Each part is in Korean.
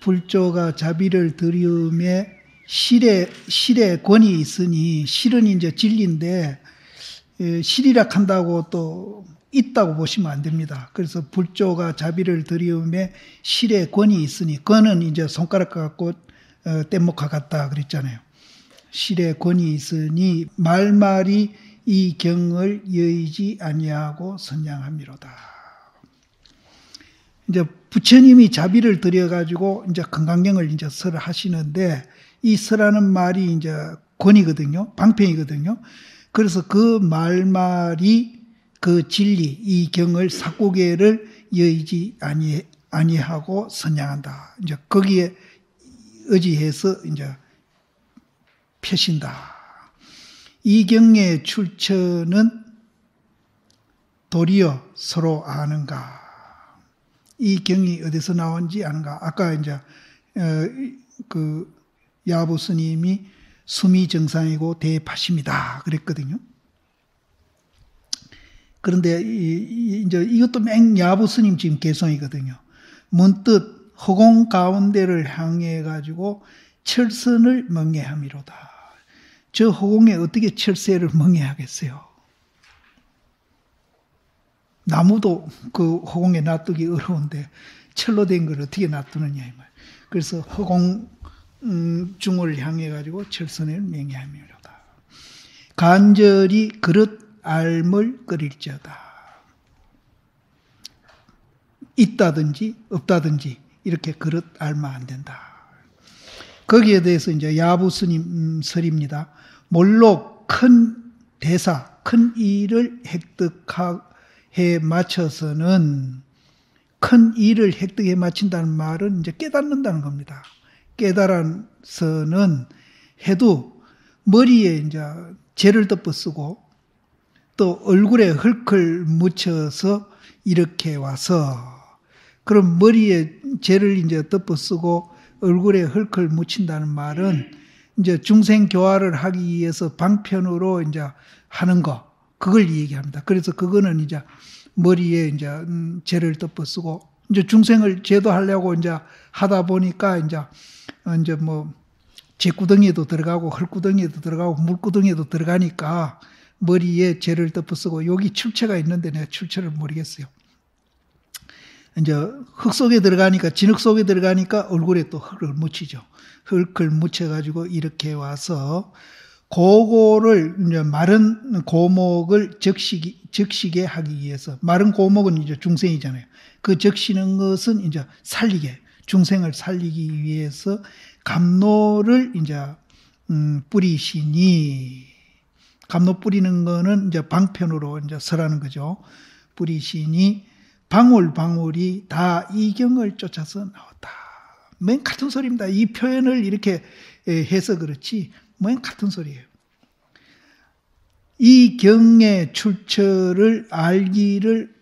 불조가 자비를 드리움에 실에 권이 있으니, 실은 이제 진리인데 실이라 한다고 또 있다고 보시면 안 됩니다. 그래서 불조가 자비를 드리움에 실에 권이 있으니, 권은 이제 손가락 갖고 뗏목과 같다 그랬잖아요. 실에 권이 있으니 말말이 이 경을 여의지 아니하고 선양함이로다. 이제 부처님이 자비를 드려가지고 이제 금강경을 이제 설하시는데, 이 설하는 말이 이제 권이거든요. 방편이거든요. 그래서 그 말말이 그 진리, 이 경을 사고계를 여의지 아니하고 선양한다. 이제 거기에 의지해서 이제 펴신다. 이 경의 출처는 도리어 서로 아는가? 이 경이 어디서 나온지 아는가? 아까 이제 그 야부 스님이 수미 정상이고 대파심이다 그랬거든요. 그런데 이제 이것도 맹 야부 스님 지금 개성이거든요. 문득 허공 가운데를 향해 가지고 철선을 멍해함이로다. 저 허공에 어떻게 철새를 멍해하겠어요? 나무도 그 허공에 놔두기 어려운데 철로 된 걸 어떻게 놔두느냐 이 말. 그래서 허공 중을 향해 가지고 철선을 맹해함이로다. 간절히 그릇 알물 끓일지어다. 있다든지 없다든지 이렇게 그릇 알면 안 된다. 거기에 대해서 이제 야부 스님 설입니다. 몰록 큰 대사, 큰 일을 획득해 맞춰서는, 큰 일을 획득해 마친다는 말은 이제 깨닫는다는 겁니다. 깨달아서는 해도 머리에 이제 재를 덮어 쓰고 또 얼굴에 흙을 묻혀서 이렇게 와서, 그럼 머리에 재를 이제 덮어 쓰고 얼굴에 흙을 묻힌다는 말은 이제 중생 교화를 하기 위해서 방편으로 이제 하는 거, 그걸 얘기합니다. 그래서 그거는 이제 머리에 이제 재를 덮어 쓰고, 이제 중생을 제도하려고 이제 하다 보니까 이제 뭐 재구덩이에도 들어가고 흙구덩이에도 들어가고 물구덩이에도 들어가니까 머리에 재를 덮어 쓰고, 여기 출처가 있는데 내가 출처를 모르겠어요. 이제 흙 속에 들어가니까, 진흙 속에 들어가니까 얼굴에 또 흙을 묻히죠. 흙을 묻혀가지고 이렇게 와서 그거를 이제 마른 고목을 적시게 하기 위해서, 마른 고목은 이제 중생이잖아요. 그 적시는 것은 이제 살리게, 중생을 살리기 위해서 감로를 이제 뿌리시니, 감로 뿌리는 거는 이제 방편으로 이제 설하는 거죠. 뿌리시니 방울방울이 다 이경을 쫓아서 나왔다. 맨 같은 소리입니다. 이 표현을 이렇게 해서 그렇지 맨 같은 소리예요. 이 경의 출처를 알기를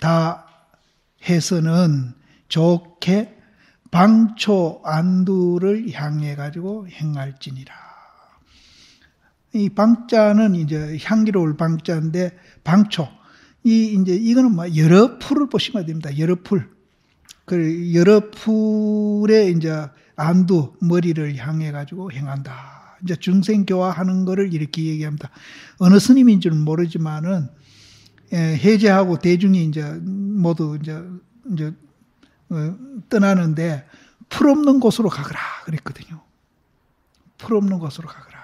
다 해서는 좋게 방초 안두를 향해 가지고 행할지니라. 이 방자는 이제 향기로울 방자인데, 방초, 이거는 뭐 여러 풀을 보시면 됩니다. 여러 풀. 그 여러 풀에 이제 안두, 머리를 향해 가지고 행한다. 이제 중생교화하는 거를 이렇게 얘기합니다. 어느 스님인 줄은 모르지만은, 해제하고 대중이 이제 모두 이제 떠나는데, 풀 없는 곳으로 가거라 그랬거든요. 풀 없는 곳으로 가거라.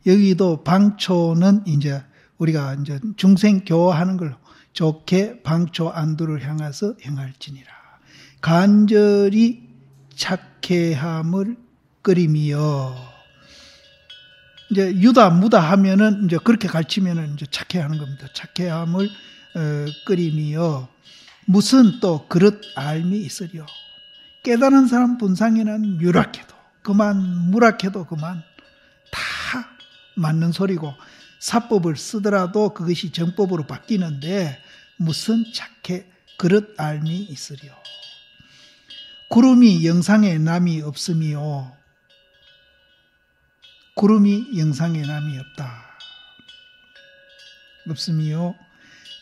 여기도 방초는 이제 우리가 이제 중생 교화하는 걸로 좋게 방초 안두를 향해서 행할지니라. 간절히 착해함을 끓이며, 이제 유다 무다 하면은 이제 그렇게 가르치면은 이제 착해하는 겁니다. 착해함을 끓이며 무슨 또 그릇 알미 있으리요. 깨달은 사람 분상에는 유락해도 그만, 무락해도 그만, 다 맞는 소리고, 사법을 쓰더라도 그것이 정법으로 바뀌는데 무슨 착해 그릇 알미 있으리요. 구름이 영상에 남이 없으미요. 구름이 영상에 남이 없다. 없으미요.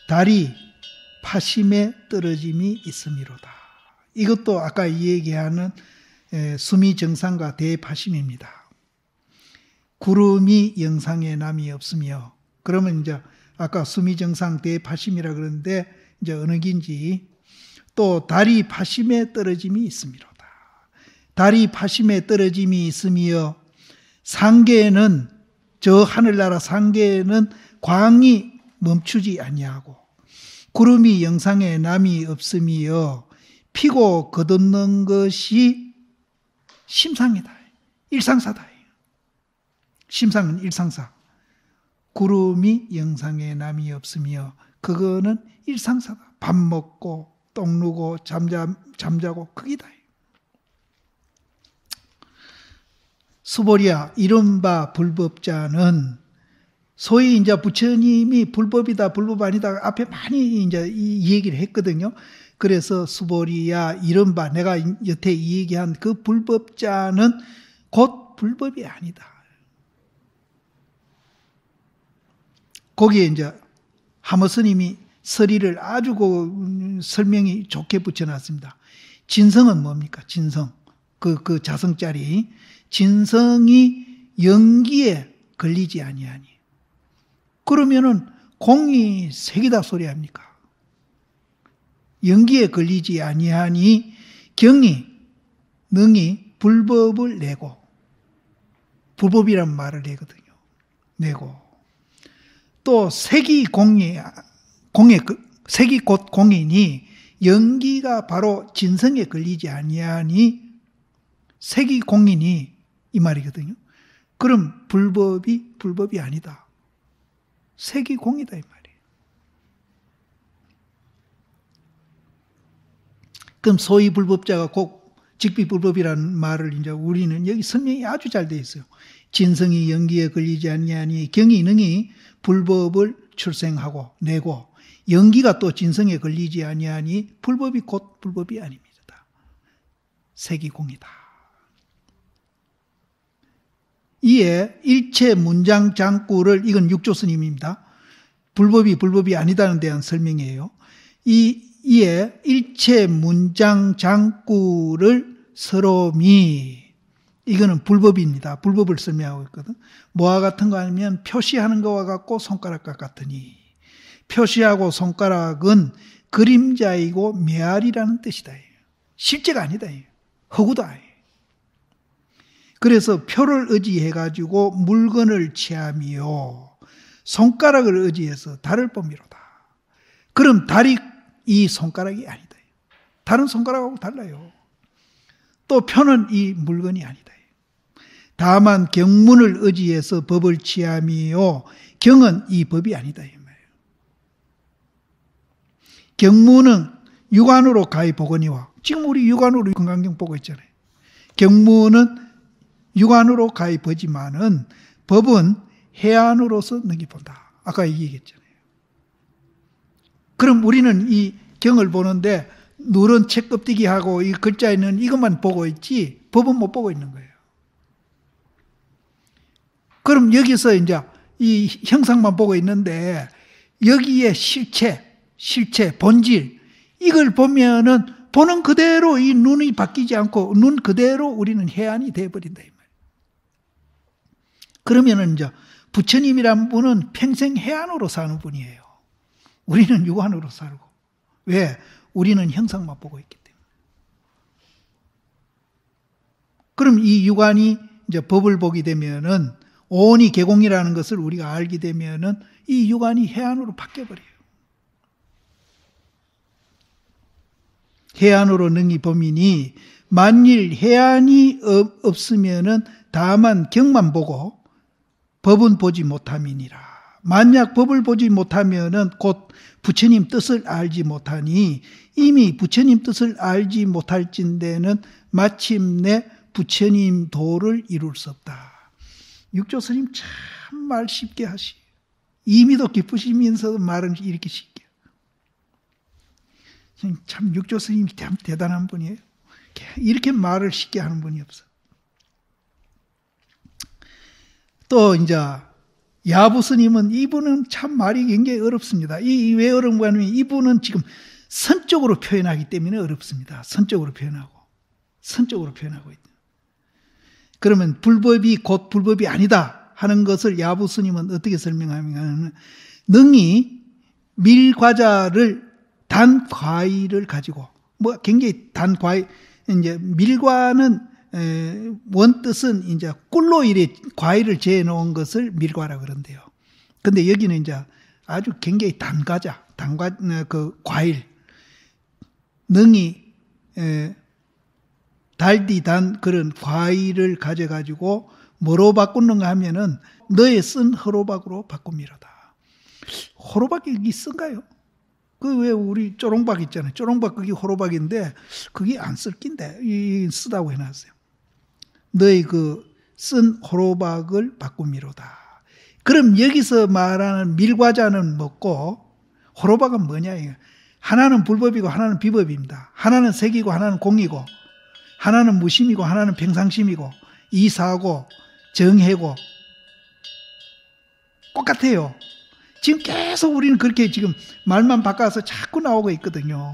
달이 파심에 떨어짐이 있음이로다. 이것도 아까 얘기하는 수미정상과 대파심입니다. 구름이 영상에 남이 없으며, 그러면 이제 아까 수미정상 대파심이라 그러는데 이제 어느 긴지, 또 달이 파심에 떨어짐이 있음이로다. 달이 파심에 떨어짐이 있으며 상계는, 저 하늘나라 상계는 광이 멈추지 아니하고 구름이 영상에 남이 없으며 피고 거듭는 것이 심상이다. 일상사다. 심상은 일상사. 구름이 영상에 남이 없으며 그거는 일상사다. 밥 먹고 똥 누고 잠자고 그기다. 수보리야, 이른바 불법자는 소위 이제 부처님이 불법이다, 불법 아니다 앞에 많이 이제 이 얘기를 했거든요. 그래서 수보리야, 이른바 내가 여태 이 얘기한 그 불법자는 곧 불법이 아니다. 거기에 이제 하모 스님이 서리를 아주 설명이 좋게 붙여놨습니다. 진성은 뭡니까? 진성. 그 자성짜리. 진성이 연기에 걸리지 아니하니. 그러면은 공이 색이다 소리 합니까? 연기에 걸리지 아니하니 경이, 능이 불법을 내고, 불법이란 말을 내거든요. 내고. 또 색이 색이 곧 공이니 연기가 바로 진성에 걸리지 아니하니 색이 공이니 이 말이거든요. 그럼 불법이 아니다. 색이 공이다 이 말이에요. 그럼 소위 불법자가 곧 직비불법이라는 말을 이제 우리는 여기 설명이 아주 잘 되어 있어요. 진성이 연기에 걸리지 아니하니 경이 능이 불법을 출생하고 내고 연기가 또 진성에 걸리지 아니하니 불법이 곧 불법이 아닙니다. 색이 공이다. 이에 일체 문장 장구를, 이건 육조 스님입니다. 불법이 아니다는 대한 설명이에요. 이에 일체 문장 장구를 서로미, 이거는 불법입니다. 불법을 설명하고 있거든. 뭐와 같은 거 아니면 표시하는 거와 같고 손가락과 같으니, 표시하고 손가락은 그림자이고 메아리라는 뜻이다. 실제가 아니다. 허구다. 그래서 표를 의지해가지고 물건을 취하며 손가락을 의지해서 달을 봅니로다. 그럼 달이 이 손가락이 아니다. 다른 손가락하고 달라요. 또 표는 이 물건이 아니다. 다만 경문을 의지해서 법을 취하며 경은 이 법이 아니다. 경문은 육안으로 가히 보거니와, 지금 우리 육안으로 건강경 보고 있잖아요. 경문은 육안으로 가히 보지만은 법은 해안으로서 능히 본다. 아까 얘기했잖아요. 그럼 우리는 이 경을 보는데 누런 책 껍데기하고 이 글자에 있는 이것만 보고 있지 법은 못 보고 있는 거예요. 그럼 여기서 이제 이 형상만 보고 있는데 여기에 실체, 본질, 이걸 보면은 보는 그대로 이 눈이 바뀌지 않고 눈 그대로 우리는 해안이 되어버린다. 이 말이에요. 그러면은 이제 부처님이란 분은 평생 해안으로 사는 분이에요. 우리는 육안으로 살고. 왜? 우리는 형상만 보고 있기 때문에. 그럼 이 육안이 이제 법을 보게 되면은 오온이 개공이라는 것을 우리가 알게 되면은 이 육안이 해안으로 바뀌어버려요. 해안으로 능히 범이니 만일 해안이 없으면은 다만 경만 보고 법은 보지 못함이니라. 만약 법을 보지 못하면은 곧 부처님 뜻을 알지 못하니 이미 부처님 뜻을 알지 못할진대는 마침내 부처님 도를 이룰 수 없다. 육조 스님 참 말 쉽게 하시. 이미도 깊으시면서 말은 이렇게 쉽게. 참 육조 스님이 참 대단한 분이에요. 이렇게 말을 쉽게 하는 분이 없어. 또 이제 야부 스님은, 이분은 참 말이 굉장히 어렵습니다. 왜 어려운가 하면 이분은 지금 선적으로 표현하기 때문에 어렵습니다. 선적으로 표현하고 있다. 그러면 불법이 곧 불법이 아니다 하는 것을 야부 스님은 어떻게 설명하냐면, 능히 밀과자를 단 과일을 가지고, 뭐 굉장히 단 과일, 이제 밀과는 원뜻은 이제 꿀로 이래 과일을 재어 놓은 것을 밀과라 그런데요. 근데 여기는 이제 아주 굉장히 단 그 과일, 능히 달디 단 그런 과일을 가져가지고 뭐로 바꾸는가 하면은 너의 쓴 호로박으로 바꿉니로다. 호로박이 여기 쓴가요? 그 왜 우리 쪼롱박 있잖아요. 쪼롱박 그게 호로박인데 그게 안 쓸 낀데 쓰다고 해놨어요. 너의 그 쓴 호로박을 바꾸미로다. 그럼 여기서 말하는 밀과자는 뭐고 호로박은 뭐냐 이거. 하나는 불법이고 하나는 비법입니다. 하나는 색이고 하나는 공이고 하나는 무심이고 하나는 평상심이고 이사고 정해고 똑같아요. 지금 계속 우리는 그렇게 지금 말만 바꿔서 자꾸 나오고 있거든요.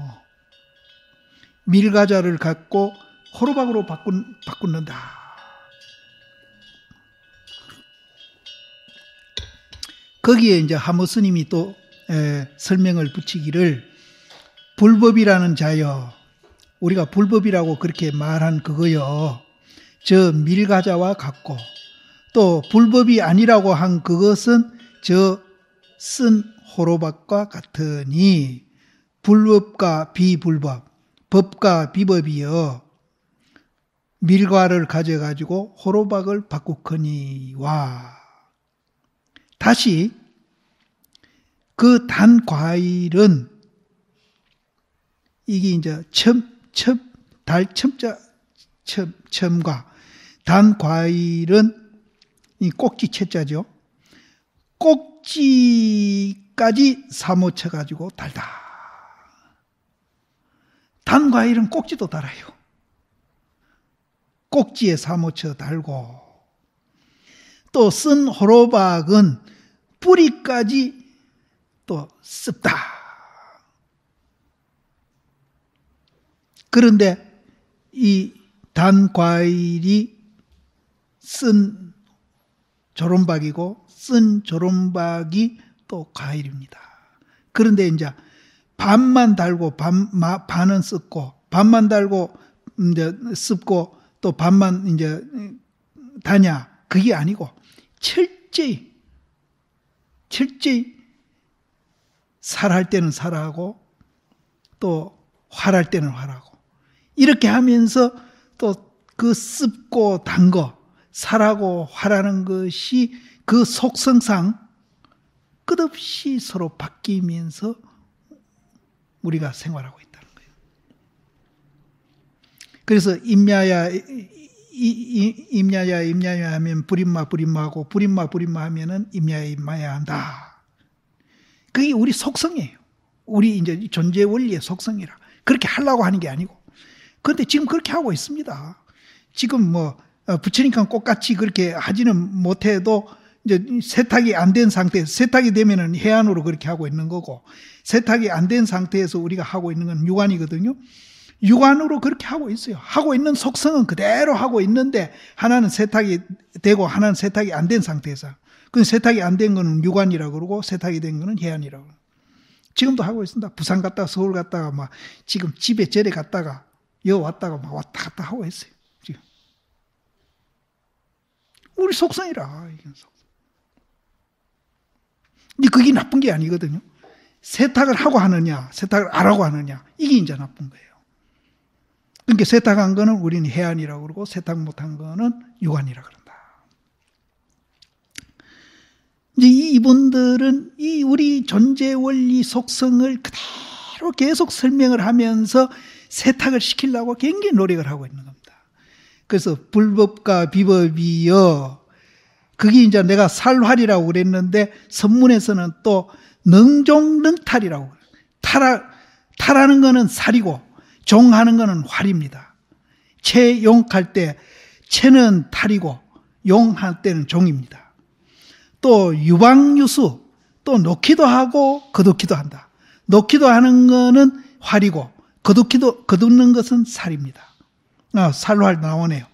밀과자를 갖고 호로박으로 바꾼다. 거기에 이제 하모 스님이 또 설명을 붙이기를, 불법이라는 자여, 우리가 불법이라고 그렇게 말한 그거요, 저 밀과자와 같고, 또 불법이 아니라고 한 그것은 저 쓴 호로박과 같으니 불법과 비불법, 법과 비법이여 밀과를 가져가지고 호로박을 바꾸거니와. 다시 그 단 과일은 이게 이제 첨과 단 과일은 이 꼭지 채자죠. 꼭지까지 사모쳐가지고 달다. 단 과일은 꼭지도 달아요. 꼭지에 사모쳐 달고, 또 쓴 호로박은 뿌리까지 또 습다. 그런데 이 단 과일이 쓴 조론박이고 쓴 조론박이 또 과일입니다. 그런데 이제 반만 달고 반은 습고, 반만 달고 이제 습고 또 반만 이제 다냐, 그게 아니고 철저히 살할 때는 살하고 또 활할 때는 활하고, 이렇게 하면서 또 그 습고 단 거, 살하고 활하는 것이 그 속성상 끝없이 서로 바뀌면서 우리가 생활하고 있다는 거예요. 그래서 임야야 하면 불임마하고 불임마 하면은 임야야 한다. 그게 우리 속성이에요. 우리 이제 존재 원리의 속성이라. 그렇게 하려고 하는 게 아니고. 그런데 지금 그렇게 하고 있습니다. 지금 뭐 부처님과 똑같이 그렇게 하지는 못해도 이제 세탁이 안 된 상태, 세탁이 되면은 해안으로 그렇게 하고 있는 거고, 세탁이 안 된 상태에서 우리가 하고 있는 건 육안이거든요. 육안으로 그렇게 하고 있어요. 하고 있는 속성은 그대로 하고 있는데, 하나는 세탁이 되고 하나는 세탁이 안 된 상태에서. 그 세탁이 안 된 거는 육안이라고 그러고 세탁이 된 거는 해안이라고 그러고. 지금도 하고 있습니다. 부산 갔다가 서울 갔다가 막 지금 집에 절에 갔다가 여 왔다가 막 왔다 갔다 하고 있어요. 지금. 우리 속성이라. 근데 그게 나쁜 게 아니거든요. 세탁을 하고 하느냐, 세탁을 안 하고 하느냐, 이게 이제 나쁜 거예요. 그러니까 세탁한 거는 우리는 해안이라고 그러고 세탁 못한 거는 육안이라고 그런다. 이제 이분들은 이 우리 존재 원리 속성을 그대로 계속 설명을 하면서 세탁을 시키려고 굉장히 노력을 하고 있는 겁니다. 그래서 불법과 비법이여, 그게 이제 내가 살활이라고 그랬는데 선문에서는 또 능종능탈이라고 그래요. 탈하는 거는 살이고 종하는 거는 활입니다. 채용할 때 채는 탈이고 용할 때는 종입니다. 또 유방유수, 또 놓기도 하고 거두기도 한다. 놓기도 하는 거는 활이고 거두는 것은 살입니다. 살활 나오네요.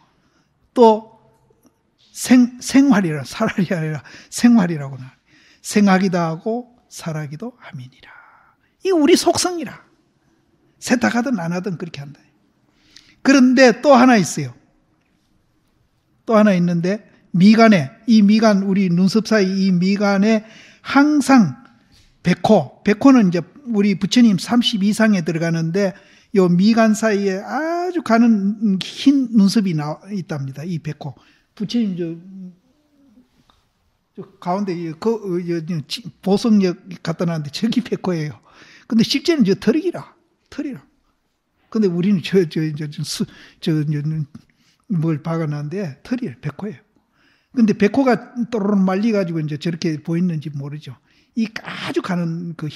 또 생활이라 살활이 아니라 생활이라고 나와요. 생하기도 하고 살하기도 함이니라. 이 우리 속성이라. 세탁하든 안 하든 그렇게 한다. 그런데 또 하나 있어요. 또 하나 있는데 이 미간 우리 눈썹 사이 이 미간에 항상 백호는 이제 우리 부처님 30 이상에 들어가는데 요 미간 사이에 아주 가는 흰 눈썹이 있답니다. 이 백호. 부처님 저 가운데 보성역 갖다 놨는데 저기 백호예요. 근데 실제는 저 털이라. 근데 우리는 뭘 박아놨는데 털이에요. 백호예요. 근데 백호가 또르르 말리가지고 이제 저렇게 보이는지 모르죠. 이 아주 가는 그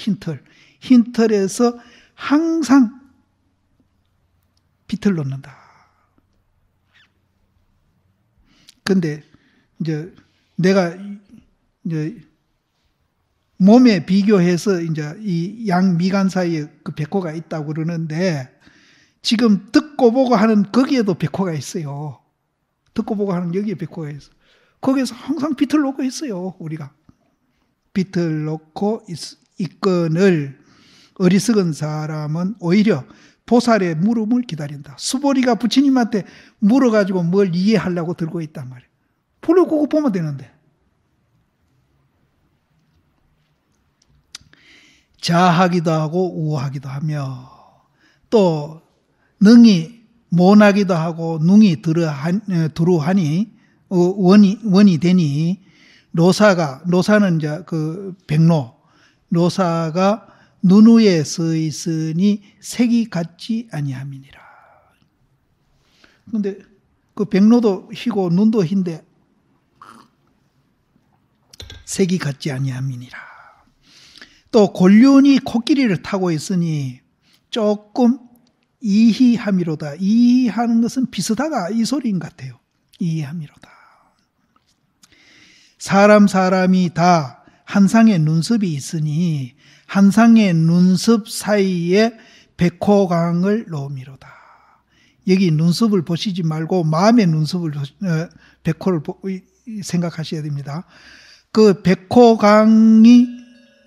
흰 털에서 항상 빛을 놓는다. 근데 이제 내가 이제 몸에 비교해서 이제 이 양 미간 사이에 그 백호가 있다고 그러는데 지금 듣고 보고 하는 거기에도 백호가 있어요. 듣고 보고 하는 여기에 백호가 있어. 거기에서 항상 빛을 놓고 있어요. 우리가 빛을 놓고 있거늘 어리석은 사람은 오히려 보살의 물음을 기다린다. 수보리가 부처님한테 물어가지고 뭘 이해하려고 들고 있단 말이에요. 본래 그거 보면 되는데. 자하기도 하고 우하기도 하며 또 능이 모나기도 하고 능이 두루하니 원이 되니 노사는 이제 그 노사가 눈 위에 서 있으니 색이 같지 아니함이니라. 그런데 그 백로도 희고 눈도 흰데 색이 같지 아니함이니라. 또 곤륜이 코끼리를 타고 있으니 조금 이희함이로다. 이희하는 것은 비슷하다 이 소리인 것 같아요. 이희함이로다. 사람이 다 한 쌍의 눈썹이 있으니 한 쌍의 눈썹 사이에 백호강을 놓음이로다. 여기 눈썹을 보시지 말고 마음의 눈썹을 백호를 생각하셔야 됩니다. 그 백호강이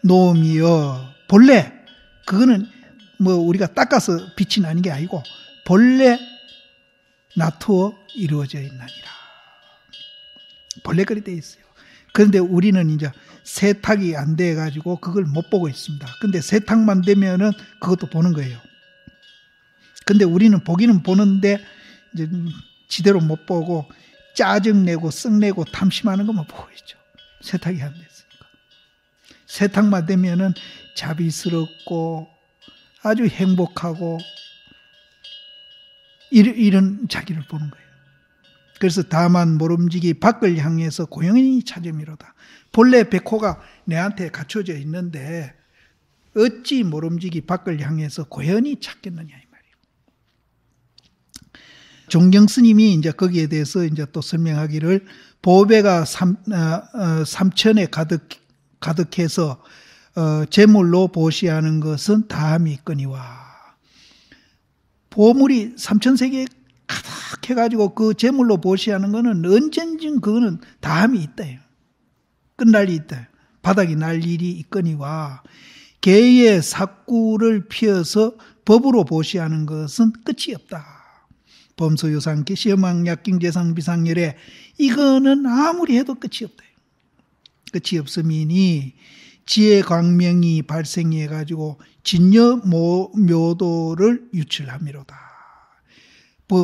놓음이여 본래 그거는 뭐 우리가 닦아서 빛이 나는 게 아니고 본래 나투어 이루어져 있나니라. 본래 그리 돼 있어요. 그런데 우리는 이제 세탁이 안 돼 가지고 그걸 못 보고 있습니다. 근데 세탁만 되면은 그것도 보는 거예요. 근데 우리는 보기는 보는데 이제 지대로 못 보고 짜증내고 썩내고 탐심하는 것만 보고 있죠. 세탁이 안 됐으니까. 세탁만 되면은 자비스럽고 아주 행복하고 이런 자기를 보는 거예요. 그래서 다만 모름지기 밖을 향해서 고영히 찾음이로다. 본래 백호가 내한테 갖춰져 있는데 어찌 모름지기 밖을 향해서 고연히 찾겠느냐 이 말이에요. 종경 스님이 이제 거기에 대해서 이제 또 설명하기를 보배가 삼천에 가득해서 재물로 보시하는 것은 다함이 있거니와. 보물이 삼천세계에 가득해가지고 그 재물로 보시하는 것은 언젠진 그거는 다함이 있다요. 끝날 일이 있다. 바닥이 날 일이 있거니와 개의 사꾸를 피어서 법으로 보시하는 것은 끝이 없다. 범소유상 계시여망 약경재상 비상열에 이거는 아무리 해도 끝이 없다. 끝이 없음이니 지혜 광명이 발생해가지고 진여 묘도를 유출함이로다.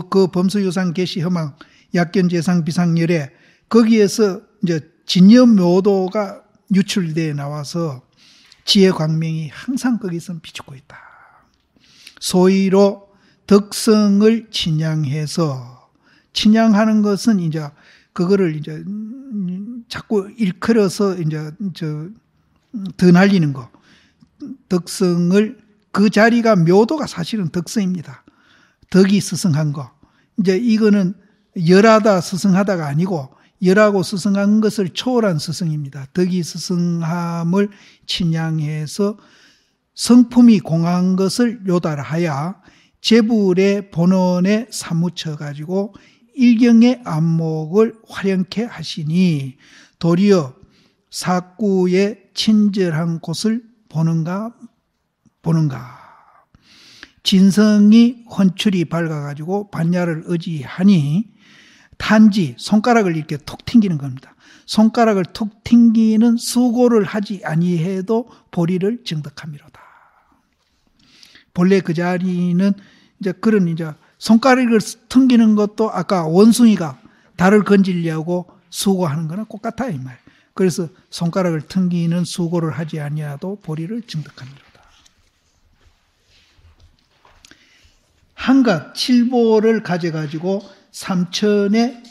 그 범소유상 계시여망 약견재상 비상열에 거기에서 이제 진여 묘도가 유출되어 나와서 지혜 광명이 항상 거기서 비추고 있다. 소위로 덕성을 친양해서 친양하는 것은 이제 그거를 이제 자꾸 일컬어서 이제 더 날리는 거. 덕성을 그 자리가 묘도가 사실은 덕성입니다. 덕이 스승한 거. 이제 이거는 열하다 스승하다가 아니고 열하고 스승한 것을 초월한 스승입니다. 덕이 스승함을 친양해서 성품이 공한 것을 요달하여 재불의 본원에 사무쳐 가지고 일경의 안목을 화려케 하시니 도리어 사구의 친절한 곳을 보는가. 진성이 헌출이 밝아가지고 반야를 의지하니 단지 손가락을 이렇게 툭 튕기는 겁니다. 손가락을 툭 튕기는 수고를 하지 아니해도 보리를 증득함이로다. 본래 그 자리는 이제 그런 이제 손가락을 튕기는 것도 아까 원숭이가 달을 건지려고 수고하는 거나 똑같아 이 말. 그래서 손가락을 튕기는 수고를 하지 아니하도 보리를 증득함이로다. 한갓 칠보를 가져가지고 삼천에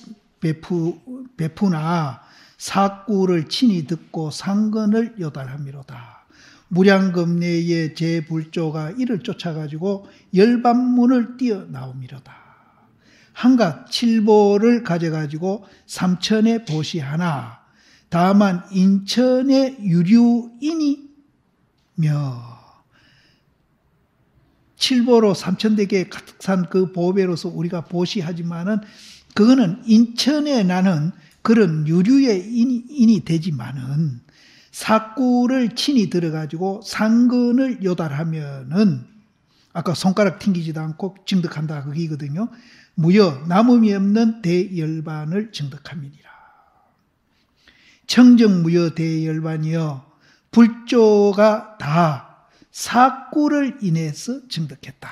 베푸나 사구를 친히 듣고 상근을 요달함이로다. 무량겁내의 제불조가 이를 쫓아가지고 열반문을 뛰어나오미로다. 한갓 칠보를 가져가지고 삼천에 보시하나 다만 인천의 유류인이며 칠보로 삼천대계에 가득 산 그 보배로서 우리가 보시하지만은 그거는 인천에 나는 그런 유류의 인이 되지만은 사구를 친히 들어가지고 상근을 요달하면은 아까 손가락 튕기지도 않고 증득한다 그기거든요. 무여 남음이 없는 대열반을 증득함이니라. 청정무여 대열반이여 불조가 다 사구를 인해서 증득했다.